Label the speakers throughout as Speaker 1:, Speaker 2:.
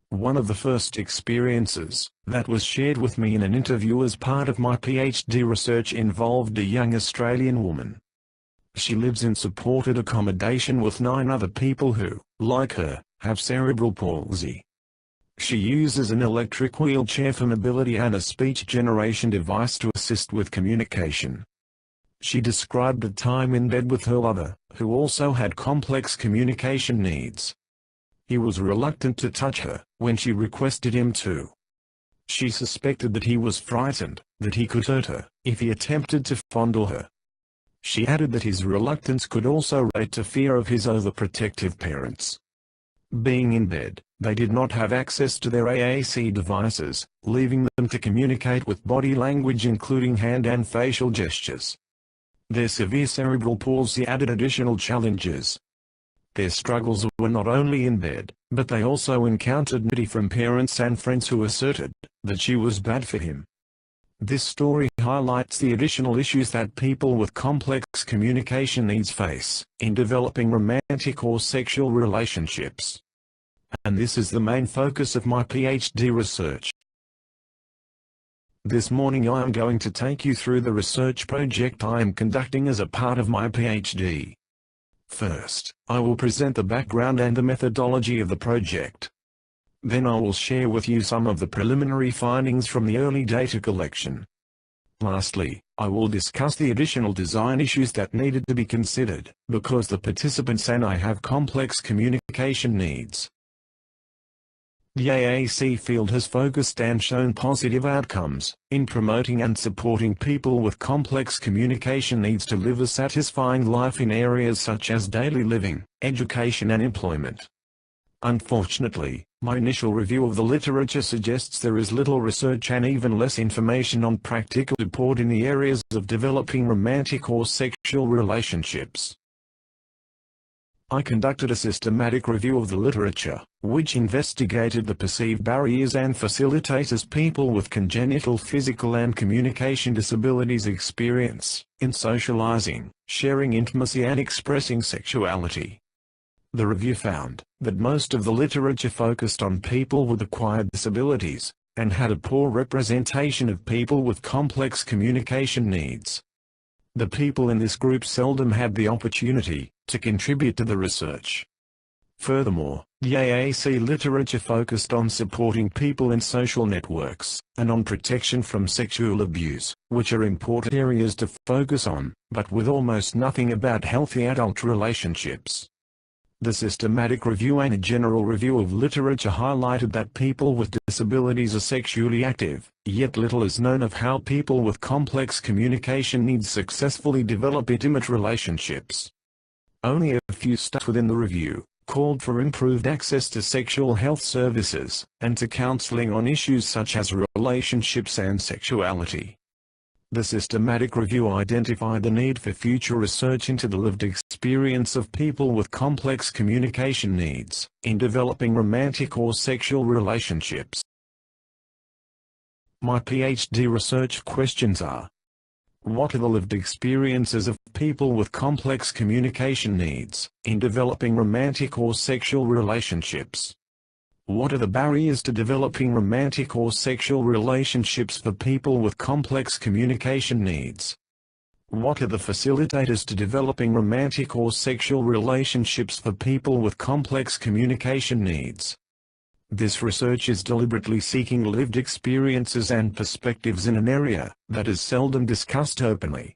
Speaker 1: One of the first experiences that was shared with me in an interview as part of my PhD research involved a young Australian woman. She lives in supported accommodation with 9 other people who, like her, have cerebral palsy. She uses an electric wheelchair for mobility and a speech generation device to assist with communication. She described a time in bed with her lover, who also had complex communication needs. He was reluctant to touch her when she requested him to. She suspected that he was frightened that he could hurt her if he attempted to fondle her. She added that his reluctance could also relate to fear of his overprotective parents. Being in bed, they did not have access to their AAC devices, leaving them to communicate with body language including hand and facial gestures. Their severe cerebral palsy added additional challenges. Their struggles were not only in bed, but they also encountered pity from parents and friends who asserted that she was bad for him. This story highlights the additional issues that people with complex communication needs face in developing romantic or sexual relationships. And this is the main focus of my PhD research. This morning I am going to take you through the research project I am conducting as a part of my PhD. First, I will present the background and the methodology of the project. Then I will share with you some of the preliminary findings from the early data collection. Lastly, I will discuss the additional design issues that needed to be considered, because the participants and I have complex communication needs. The AAC field has focused and shown positive outcomes in promoting and supporting people with complex communication needs to live a satisfying life in areas such as daily living, education and employment. Unfortunately, my initial review of the literature suggests there is little research and even less information on practical support in the areas of developing romantic or sexual relationships. I conducted a systematic review of the literature, which investigated the perceived barriers and facilitators people with congenital physical and communication disabilities experience in socializing, sharing intimacy and expressing sexuality. The review found that most of the literature focused on people with acquired disabilities, and had a poor representation of people with complex communication needs. The people in this group seldom had the opportunity to contribute to the research. Furthermore, the AAC literature focused on supporting people in social networks, and on protection from sexual abuse, which are important areas to focus on, but with almost nothing about healthy adult relationships. The systematic review and a general review of literature highlighted that people with disabilities are sexually active, yet little is known of how people with complex communication needs successfully develop intimate relationships. Only a few studies within the review called for improved access to sexual health services, and to counseling on issues such as relationships and sexuality. The systematic review identified the need for future research into the lived experience of people with complex communication needs in developing romantic or sexual relationships. My PhD research questions are: what are the lived experiences of people with complex communication needs in developing romantic or sexual relationships? What are the barriers to developing romantic or sexual relationships for people with complex communication needs? What are the facilitators to developing romantic or sexual relationships for people with complex communication needs? This research is deliberately seeking lived experiences and perspectives in an area that is seldom discussed openly.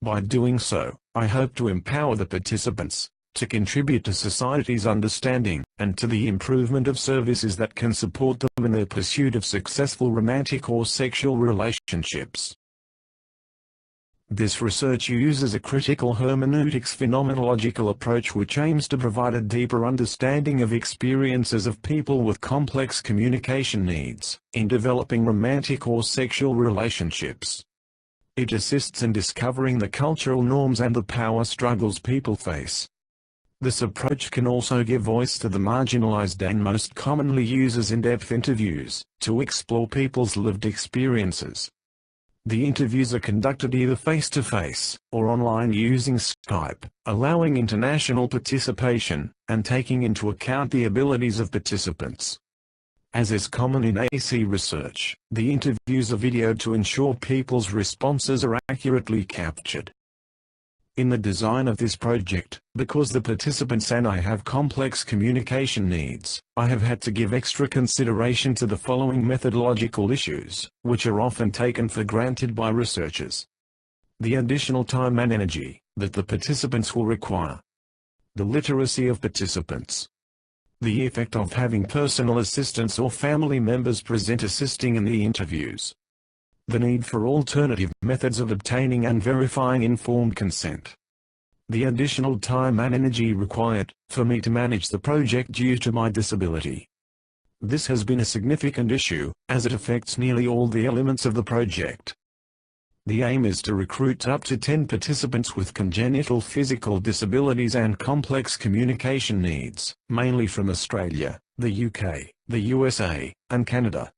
Speaker 1: By doing so, I hope to empower the participants to contribute to society's understanding, and to the improvement of services that can support them in their pursuit of successful romantic or sexual relationships. This research uses a critical hermeneutics phenomenological approach which aims to provide a deeper understanding of experiences of people with complex communication needs in developing romantic or sexual relationships. It assists in discovering the cultural norms and the power struggles people face. This approach can also give voice to the marginalized and most commonly uses in-depth interviews to explore people's lived experiences. The interviews are conducted either face-to-face or online using Skype, allowing international participation and taking into account the abilities of participants. As is common in AC research, the interviews are videoed to ensure people's responses are accurately captured. In the design of this project, because the participants and I have complex communication needs, I have had to give extra consideration to the following methodological issues, which are often taken for granted by researchers. The additional time and energy that the participants will require. The literacy of participants. The effect of having personal assistants or family members present assisting in the interviews. The need for alternative methods of obtaining and verifying informed consent. The additional time and energy required for me to manage the project due to my disability. This has been a significant issue, as it affects nearly all the elements of the project. The aim is to recruit up to 10 participants with congenital physical disabilities and complex communication needs, mainly from Australia, the UK, the USA, and Canada.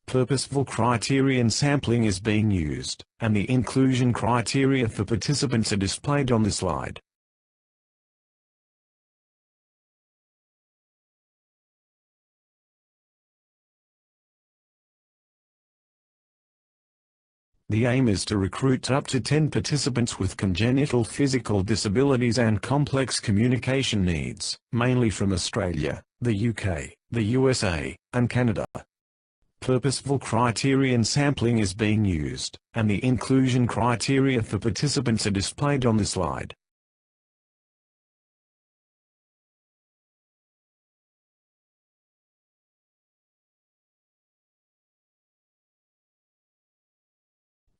Speaker 1: Purposeful criterion sampling is being used, and the inclusion criteria for participants are displayed on the slide. The aim is to recruit up to 10 participants with congenital physical disabilities and complex communication needs, mainly from Australia, the UK, the USA, and Canada. Purposeful criterion sampling is being used, and the inclusion criteria for participants are displayed on the slide.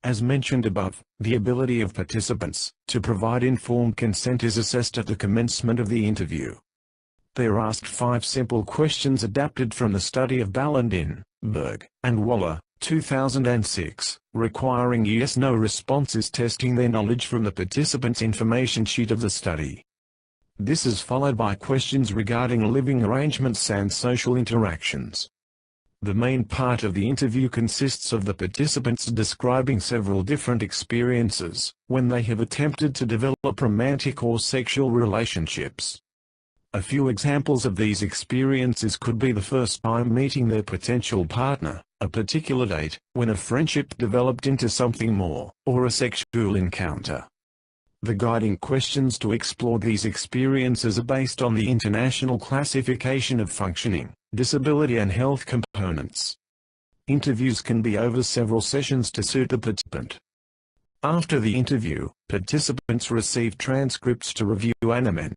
Speaker 1: As mentioned above, the ability of participants to provide informed consent is assessed at the commencement of the interview. They are asked 5 simple questions adapted from the study of Ballandin, Berg, and Waller, 2006, requiring yes-no responses testing their knowledge from the participants' information sheet of the study. This is followed by questions regarding living arrangements and social interactions. The main part of the interview consists of the participants describing several different experiences when they have attempted to develop romantic or sexual relationships. A few examples of these experiences could be the first time meeting their potential partner, a particular date, when a friendship developed into something more, or a sexual encounter. The guiding questions to explore these experiences are based on the International Classification of Functioning, Disability and Health components. Interviews can be over several sessions to suit the participant. After the interview, participants receive transcripts to review and amend.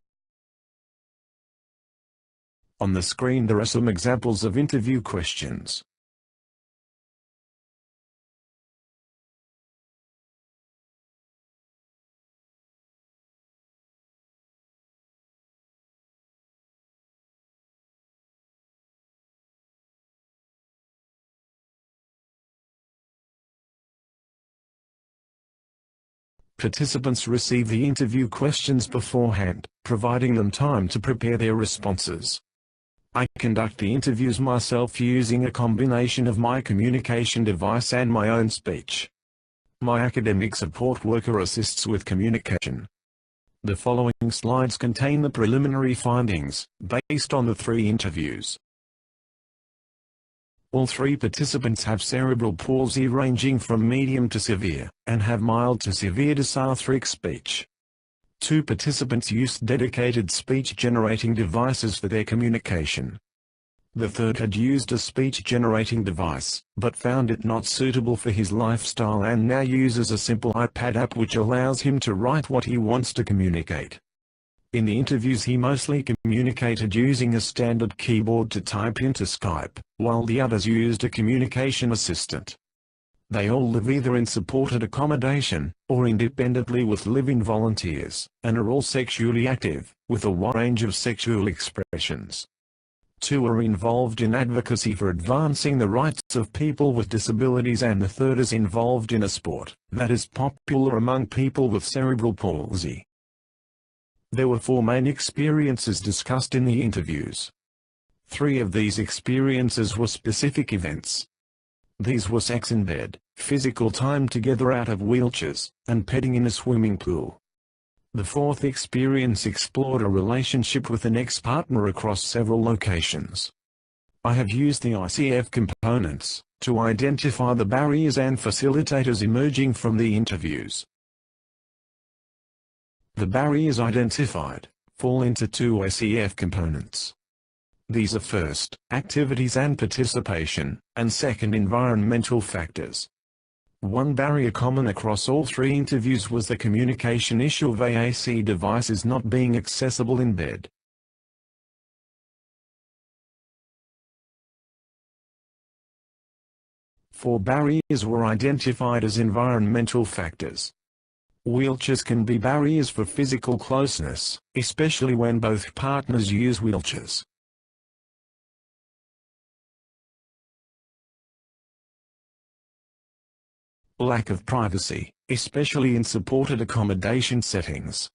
Speaker 1: On the screen there are some examples of interview questions. Participants receive the interview questions beforehand, providing them time to prepare their responses. I conduct the interviews myself using a combination of my communication device and my own speech. My academic support worker assists with communication. The following slides contain the preliminary findings, based on the 3 interviews. All 3 participants have cerebral palsy ranging from medium to severe, and have mild to severe dysarthric speech. 2 participants used dedicated speech-generating devices for their communication. The third had used a speech-generating device, but found it not suitable for his lifestyle and now uses a simple iPad app which allows him to write what he wants to communicate. In the interviews he mostly communicated using a standard keyboard to type into Skype, while the others used a communication assistant. They all live either in supported accommodation, or independently with live-in volunteers, and are all sexually active, with a wide range of sexual expressions. 2 are involved in advocacy for advancing the rights of people with disabilities, and the third is involved in a sport that is popular among people with cerebral palsy. There were 4 main experiences discussed in the interviews. 3 of these experiences were specific events. These were sex in bed, physical time together out of wheelchairs, and petting in a swimming pool. The 4th experience explored a relationship with an ex-partner across several locations. I have used the ICF components to identify the barriers and facilitators emerging from the interviews. The barriers identified fall into two ICF components. These are first, activities and participation, and second, environmental factors. One barrier common across all three interviews was the communication issue of AAC devices not being accessible in bed. Four barriers were identified as environmental factors. Wheelchairs can be barriers for physical closeness, especially when both partners use wheelchairs. Lack of privacy, especially in supported accommodation settings.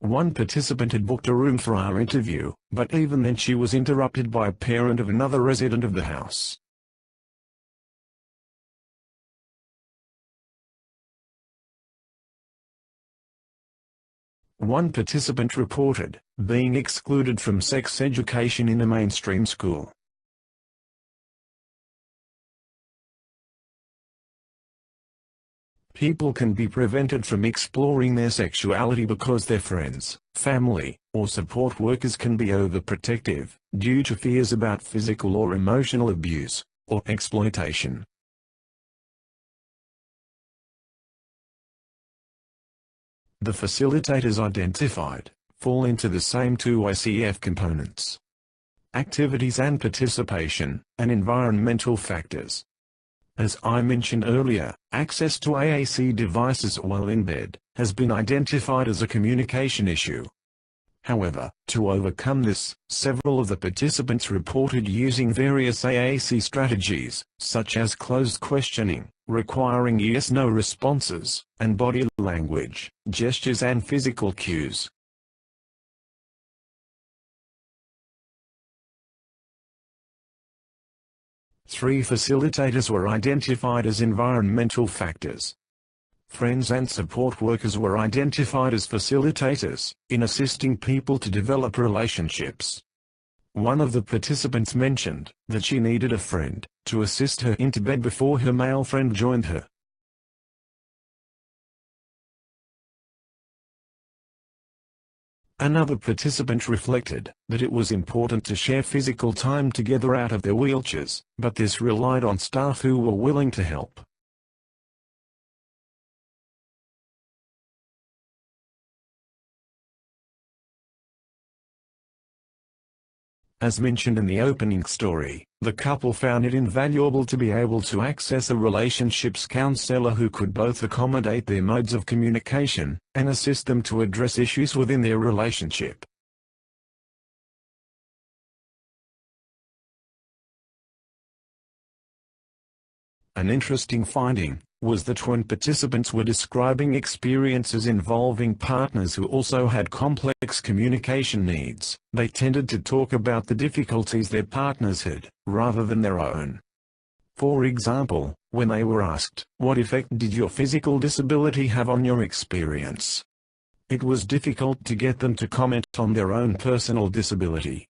Speaker 1: One participant had booked a room for our interview, but even then she was interrupted by a parent of another resident of the house. One participant reported being excluded from sex education in a mainstream school. People can be prevented from exploring their sexuality because their friends, family, or support workers can be overprotective, due to fears about physical or emotional abuse, or exploitation. The facilitators identified fall into the same two ICF components: activities and participation, and environmental factors. As I mentioned earlier, access to AAC devices while in bed has been identified as a communication issue. However, to overcome this, several of the participants reported using various AAC strategies, such as closed questioning, requiring yes-no responses, and body language, gestures and physical cues. Three facilitators were identified as environmental factors. Friends and support workers were identified as facilitators, in assisting people to develop relationships. One of the participants mentioned that she needed a friend to assist her into bed before her male friend joined her. Another participant reflected that it was important to share physical time together out of their wheelchairs, but this relied on staff who were willing to help. As mentioned in the opening story, the couple found it invaluable to be able to access a relationships counselor who could both accommodate their modes of communication and assist them to address issues within their relationship. An interesting finding was that when participants were describing experiences involving partners who also had complex communication needs, they tended to talk about the difficulties their partners had, rather than their own. For example, when they were asked, "What effect did your physical disability have on your experience?" it was difficult to get them to comment on their own personal disability.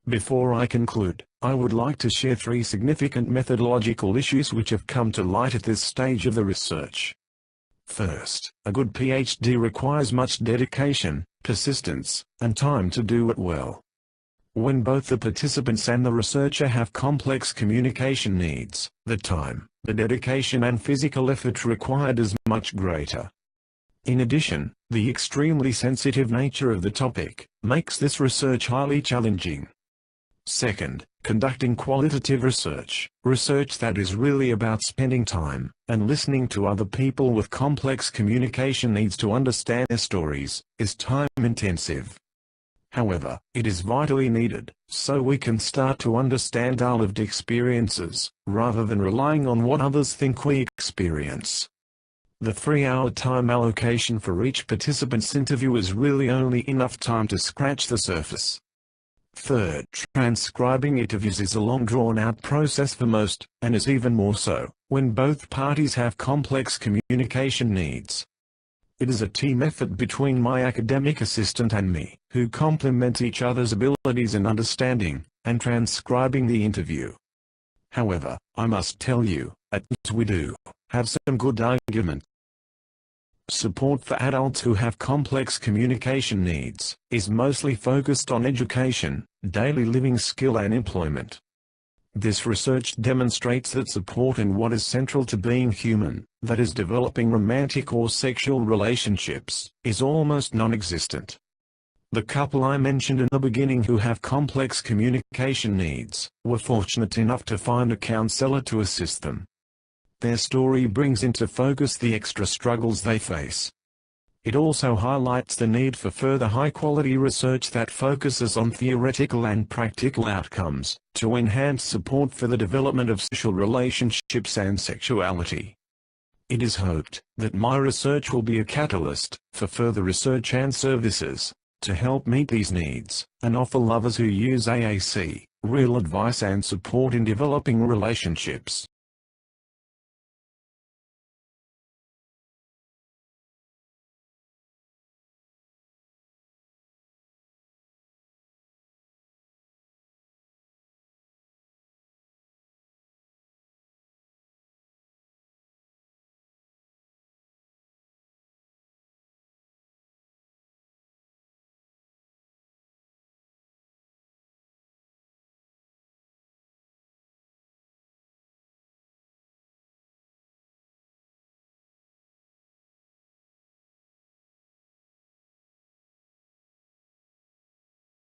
Speaker 1: Before I conclude, I would like to share three significant methodological issues which have come to light at this stage of the research. First, a good PhD requires much dedication, persistence, and time to do it well. When both the participants and the researcher have complex communication needs, the time, the dedication and physical effort required is much greater. In addition, the extremely sensitive nature of the topic makes this research highly challenging. Second, conducting qualitative research that is really about spending time and listening to other people with complex communication needs to understand their stories, is time-intensive. However, it is vitally needed, so we can start to understand our lived experiences, rather than relying on what others think we experience. The 3-hour time allocation for each participant's interview is really only enough time to scratch the surface. Third, transcribing interviews is a long drawn-out process for most, and is even more so when both parties have complex communication needs. It is a team effort between my academic assistant and me, who complement each other's abilities in understanding and transcribing the interview. However, I must tell you, at least we do have some good argument. Support for adults who have complex communication needs is mostly focused on education, daily living skill and employment. This research demonstrates that support in what is central to being human, that is developing romantic or sexual relationships, is almost non-existent. The couple I mentioned in the beginning who have complex communication needs were fortunate enough to find a counselor to assist them. Their story brings into focus the extra struggles they face. It also highlights the need for further high-quality research that focuses on theoretical and practical outcomes, to enhance support for the development of social relationships and sexuality. It is hoped that my research will be a catalyst for further research and services, to help meet these needs, and offer lovers who use AAC real advice and support in developing relationships.